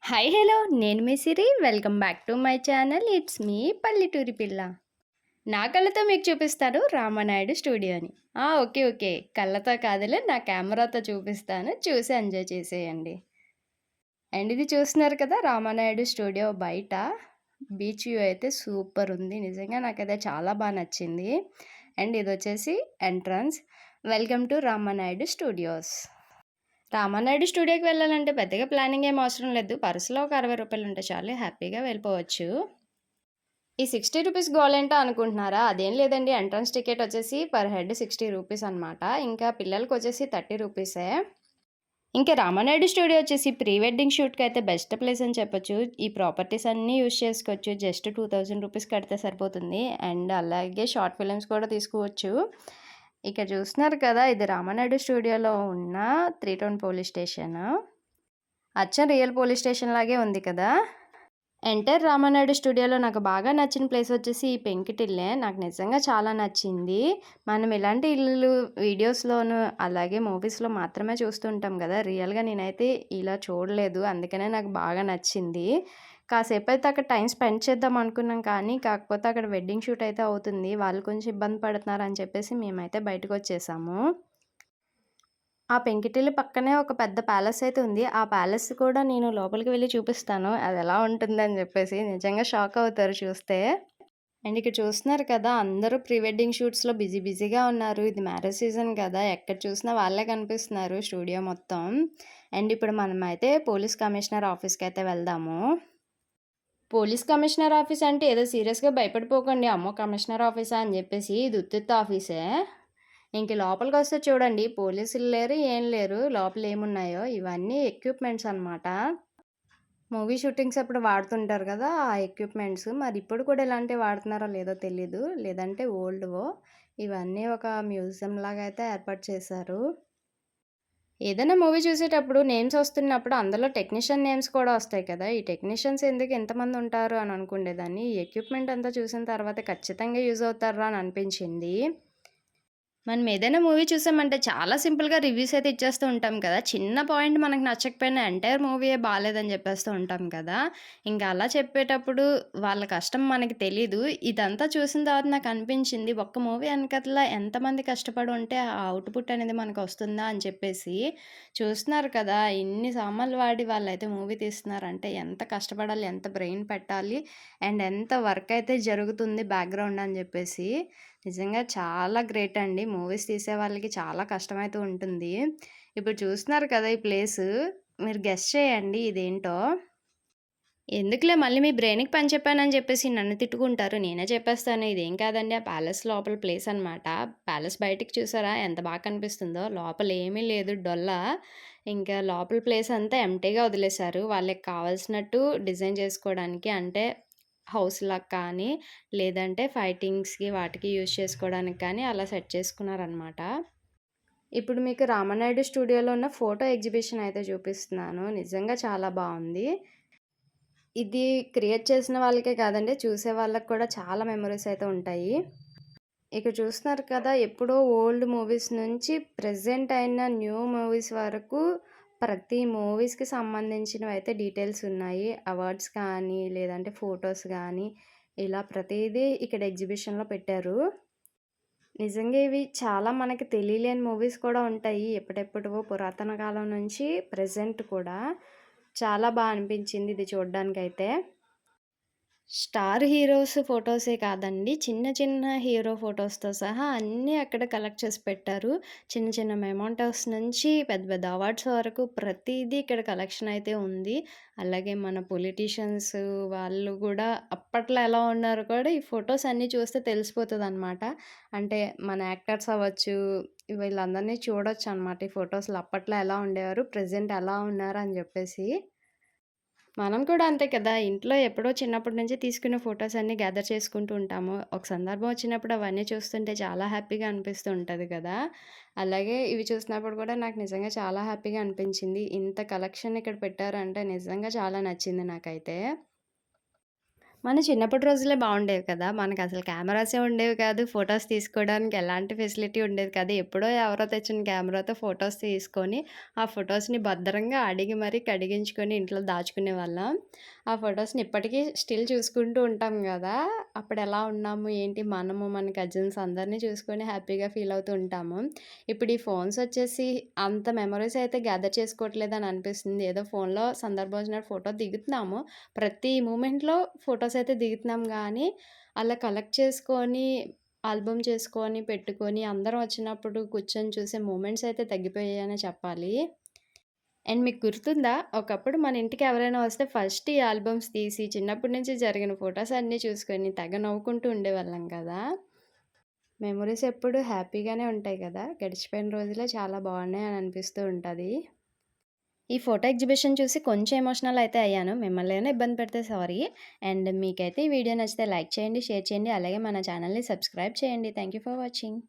Hi hello నేను మీ Siri welcome back to my channel it's మీ పల్లెటూరి పిల్ల. నా కళ్ళతో మీకు చూపిస్తాను రామానాయుడు స్టూడియోని. ఓకే ఓకే, కళ్ళతో కాదులే, నా కెమెరాతో చూపిస్తాను, చూసి ఎంజాయ్ చేసేయండి. అండ్ ఇది చూస్తున్నారు కదా, రామానాయుడు స్టూడియో బయట బీచ్ వ్యూ అయితే సూపర్ ఉంది. నిజంగా నాకైతే చాలా బాగా నచ్చింది. అండ్ ఇది వచ్చేసి entrance. Welcome to Ramanaidu studios. Ramanaidu స్టూడియోకి వెళ్ళాలంటే పెద్దగా ప్లానింగ్ ఏం అవసరం లేదు. పర్సులో ఒక ₹60 ఉంటే చాలు, హ్యాపీగా వెళ్ళిపోవచ్చు. ఈ ₹60 గోలేంటో అనుకుంటున్నారా? అదేం లేదండి. ఎంట్రన్స్ టికెట్ వచ్చేసి పర్ హెడ్ ₹60 అనమాట. ఇంకా పిల్లలకి వచ్చేసి ₹30. ఇంకా రామానాయుడు స్టూడియో వచ్చేసి ప్రీ వెడ్డింగ్ షూట్కి అయితే బెస్ట్ ప్లేస్ అని చెప్పొచ్చు. ఈ ప్రాపర్టీస్ అన్నీ యూజ్ చేసుకోవచ్చు. జస్ట్ ₹2000 కడితే సరిపోతుంది. అండ్ అలాగే షార్ట్ ఫిలిమ్స్ కూడా తీసుకోవచ్చు. ఇక్కడ చూస్తున్నారు కదా, ఇది రామానాయుడు స్టూడియోలో ఉన్న 3 టౌన్ పోలీస్ స్టేషన్. అచ్చం రియల్ పోలీస్ స్టేషన్ లాగే ఉంది కదా. ఎంటర్ రామానాయుడు స్టూడియోలో నాకు బాగా నచ్చిన ప్లేస్ వచ్చేసి ఈ పెంకుటిల్లే. నాకు నిజంగా చాలా నచ్చింది. మనం ఇలాంటి ఇల్లు వీడియోస్లోను అలాగే మూవీస్లో మాత్రమే చూస్తుంటాం కదా. రియల్గా నేనైతే ఇలా చూడలేదు, అందుకనే నాకు బాగా నచ్చింది. కాసేపు అయితే అక్కడ టైం స్పెండ్ చేద్దాం అనుకున్నాం, కానీ కాకపోతే అక్కడ వెడ్డింగ్ షూట్ అయితే అవుతుంది, వాళ్ళు కొంచెం ఇబ్బంది పడుతున్నారు అని చెప్పేసి మేమైతే బయటకు వచ్చేసాము. ఆ పెంకుటిల్లు పక్కనే ఒక పెద్ద ప్యాలెస్ అయితే ఉంది. ఆ ప్యాలెస్ కూడా నేను లోపలికి వెళ్ళి చూపిస్తాను, అది ఎలా ఉంటుందని చెప్పేసి. నిజంగా షాక్ అవుతారు చూస్తే. అండ్ ఇక్కడ చూస్తున్నారు కదా, అందరూ ప్రీ వెడ్డింగ్ షూట్స్లో బిజీగా ఉన్నారు. ఇది మ్యారేజ్ సీజన్ కదా, ఎక్కడ చూసినా వాళ్ళే కనిపిస్తున్నారు స్టూడియో మొత్తం. అండ్ ఇప్పుడు మనమైతే పోలీస్ కమిషనర్ ఆఫీస్కి అయితే వెళ్దాము. పోలీస్ కమిషనర్ ఆఫీస్ అంటే ఏదో సీరియస్గా భయపడిపోకండి, అమ్మో కమిషనర్ ఆఫీసా అని చెప్పేసి. ఇది ఉత్తుత్త ఆఫీసే. ఇంక లోపలికొస్తే చూడండి, పోలీసులు లేరు, ఏం లేరు. లోపల ఏమున్నాయో ఇవన్నీ ఎక్విప్మెంట్స్ అనమాట. మూవీ షూటింగ్స్ అప్పుడు వాడుతుంటారు కదా, ఆ ఎక్విప్మెంట్స్. మరి ఇప్పుడు కూడా ఇలాంటివి వాడుతున్నారో లేదో తెలీదు, లేదంటే ఓల్డ్‌వో. ఇవన్నీ ఒక మ్యూజియం లాగా అయితే ఏర్పాటు చేశారు. ఏదైనా మూవీ చూసేటప్పుడు నేమ్స్ వస్తున్నప్పుడు అందులో టెక్నీషియన్ నేమ్స్ కూడా వస్తాయి కదా. ఈ టెక్నీషియన్స్ ఎందుకు ఇంతమంది ఉంటారు అని అనుకునేదాన్ని. ఈ ఎక్విప్మెంట్ అంతా చూసిన తర్వాత ఖచ్చితంగా యూజ్ అవుతారా అని అనిపించింది. మనం ఏదైనా మూవీ చూసామంటే చాలా సింపుల్‌గా రివ్యూస్ అయితే ఇచ్చేస్తూ ఉంటాం కదా. చిన్న పాయింట్ మనకు నచ్చకపోయినా ఎంటైర్ మూవీయే బాలేదని చెప్పేస్తూ ఉంటాం కదా. ఇంకా అలా చెప్పేటప్పుడు వాళ్ళ కష్టం మనకి తెలీదు. ఇదంతా చూసిన తర్వాత నాకు అనిపించింది, ఒక్క మూవీ వెనకాతల ఎంతమంది కష్టపడి ఉంటే ఆ అవుట్‌పుట్ అనేది మనకొస్తుందా అని చెప్పేసి. చూస్తున్నారు కదా, ఇన్ని సామాన్లు వాడి వాళ్ళైతే మూవీ తీస్తున్నారంటే ఎంత కష్టపడాలి, ఎంత బ్రెయిన్ పెట్టాలి, అండ్ ఎంత వర్క్ అయితే జరుగుతుంది బ్యాక్‌గ్రౌండ్ అని చెప్పేసి. నిజంగా చాలా గ్రేట్ అండి. మూవీస్ తీసే వాళ్ళకి చాలా కష్టమైతూ ఉంటుంది. ఇప్పుడు చూస్తున్నారు కదా ఈ ప్లేసు, మీరు గెస్ చేయండి ఇదేంటో? ఎందుకులే మళ్ళీ మీ బ్రెయిన్‌కి పని చెప్పానని చెప్పేసి నన్ను తిట్టుకుంటారు. నేనే చెప్పేస్తాను, ఇదేం కాదండి, ఆ ప్యాలెస్ లోపల ప్లేస్ అనమాట. ప్యాలెస్ బయటికి చూసారా ఎంత బాగా కనిపిస్తుందో? లోపల ఏమీ లేదు, డొల్ల. ఇంకా లోపల ప్లేస్ అంతా ఎంప్టీగా వదిలేశారు. వాళ్ళకి కావాల్సినట్టు డిజైన్ చేసుకోవడానికి, అంటే హౌస్‌లా కానీ, లేదంటే ఫైటింగ్స్‌కి వాటికి యూజ్ చేసుకోవడానికి కానీ అలా సెట్ చేసుకున్నారనమాట. ఇప్పుడు మీకు రామానాయుడు స్టూడియోలో ఉన్న ఫోటో ఎగ్జిబిషన్ అయితే చూపిస్తున్నాను. నిజంగా చాలా బావుంది. ఇది క్రియేట్ చేసిన వాళ్ళకే కాదండి, చూసే వాళ్ళకి కూడా చాలా మెమోరీస్ అయితే ఉంటాయి. ఇక్కడ చూస్తున్నారు కదా, ఎప్పుడో ఓల్డ్ మూవీస్ నుంచి ప్రెజెంట్ అయిన న్యూ మూవీస్ వరకు ప్రతి మూవీస్‌కి సంబంధించినవైతే డీటెయిల్స్ ఉన్నాయి. అవార్డ్స్ కానీ, లేదంటే ఫోటోస్ గానీ, ఇలా ప్రతీదీ ఇక్కడ ఎగ్జిబిషన్‌లో పెట్టారు. నిజంగా ఇవి చాలా మనకి తెలియలేని మూవీస్ కూడా ఉంటాయి. ఎప్పటెప్పటివో పురాతన కాలం నుంచి ప్రెజెంట్ కూడా. చాలా అనిపించింది ఇది చూడ్డానికైతే. స్టార్ హీరోస్ ఫోటోసే కాదండి, చిన్న చిన్న హీరో ఫోటోస్‌తో సహా అన్నీ అక్కడ కలెక్ట్ చేసి పెట్టారు. చిన్న చిన్న మెమోంటోస్ నుంచి పెద్ద పెద్ద అవార్డ్స్ వరకు ప్రతీదీ ఇక్కడ కలెక్షన్ అయితే ఉంది. అలాగే మన పొలిటీషియన్స్ వాళ్ళు గూడా అప్పట్లో ఎలా ఉన్నారో కూడా ఈ ఫోటోస్ అన్నీ చూస్తే తెలిసిపోతదనమాట. అంటే మన యాక్టర్స్ అవ్వచ్చు, వీళ్ళందరినీ చూడొచ్చనమాట ఈ ఫోటోస్‌లో. అప్పట్లో ఎలా ఉండేవారు, ప్రెజెంట్ ఎలా ఉన్నారు అని జెప్పేసి. మనం కూడా అంతే కదా, ఇంట్లో ఎప్పుడో చిన్నప్పటి నుంచి తీసుకున్న ఫోటోస్ అన్నీ గ్యాదర్ చేసుకుంటూ ఉంటాము. ఒక సందర్భం వచ్చినప్పుడు అవన్నీ చూస్తుంటే చాలా హ్యాపీగా అనిపిస్తూ ఉంటది కదా. అలాగే ఇవి చూసినప్పుడు కూడా నాకు నిజంగా చాలా హ్యాపీగా అనిపించింది. ఇంత కలెక్షన్ ఇక్కడ పెట్టారంటే నిజంగా చాలా నచ్చింది నాకైతే. మన చిన్నప్పటి రోజులే బావుండేవి కదా! మనకసలు కెమెరాసే ఉండేవి కాదు. ఫోటోస్ తీసుకోవడానికి ఎలాంటి ఫెసిలిటీ ఉండేది కాదు. ఎప్పుడో ఎవరో తెచ్చిన కెమెరాతో ఫోటోస్ తీసుకొని, ఆ ఫోటోస్‌ని భద్రంగా అడిగి మరీ కడిగించుకొని ఇంట్లో దాచుకునేవాళ్ళం. ఆ ఫోటోస్‌ని ఇప్పటికీ స్టిల్ చూసుకుంటూ ఉంటాం గదా! అప్పుడెలా ఉన్నాము, ఏంటి మనము, మన కజిన్స్ అందరిని చూసుకొని హ్యాపీగా ఫీల్ అవుతూ ఉంటాము. ఇప్పుడు ఈ ఫోన్స్ వచ్చేసి అంత మెమోరీస్ అయితే గ్యాదర్ చేసుకోవట్లేదని అనిపిస్తుంది. ఏదో ఫోన్‌లో సందర్భం వచ్చినట్టు ఫోటో దిగుతున్నాము. ప్రతి మూమెంట్‌లో ఫోటోసయితే దిగుతున్నాం గానీ, అలా కలెక్ట్ చేసుకొని, ఆల్బమ్ చేసుకొని, పెట్టుకొని, అందరం వచ్చినప్పుడు కూర్చొని చూసే మూమెంట్స్ అయితే తగ్గిపోయాయనే చెప్పాలి. అండ్ మీకు గుర్తుందా? ఒకప్పుడు మన ఇంటికి ఎవరైనా వస్తే ఫస్ట్ ఈ ఆల్బమ్స్ తీసి, చిన్నప్పటి నుంచి జరిగిన ఫోటోస్ అన్నీ చూసుకొని, తెగ నవ్వుకుంటూ ఉండేవాళ్ళం కదా! మెమోరీస్ ఎప్పుడు హ్యాపీగానే ఉంటాయి కదా! గడిచిపోయిన రోజులే చాలా బాగున్నాయి అని అనిపిస్తూ ఉంటది. ఈ ఫోటో ఎగ్జిబిషన్ చూసి కొంచెం ఎమోషనల్ అయితే అయ్యాను. మిమ్మల్ని ఏమైనా ఇబ్బంది పెడితే సారీ. అండ్ మీకైతే ఈ వీడియో నచ్చితే లైక్ చేయండి, షేర్ చేయండి. అలాగే మన ఛానల్‌ని సబ్స్క్రైబ్ చేయండి. Thank you for watching.